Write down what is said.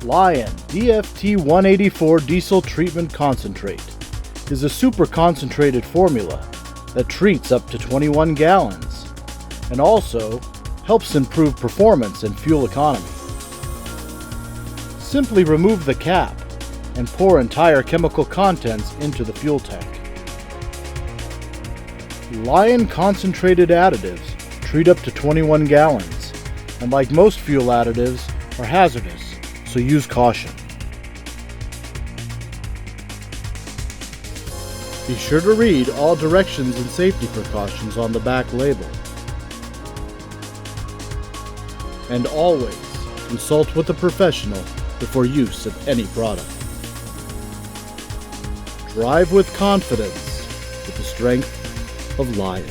Lion DFT-184 Diesel Treatment Concentrate is a super concentrated formula that treats up to 21 gallons and also helps improve performance and fuel economy. Simply remove the cap and pour entire chemical contents into the fuel tank. Lion concentrated additives treat up to 21 gallons and, like most fuel additives, are hazardous, so use caution. Be sure to read all directions and safety precautions on the back label. And always consult with a professional before use of any product. Drive with confidence with the strength of Lion.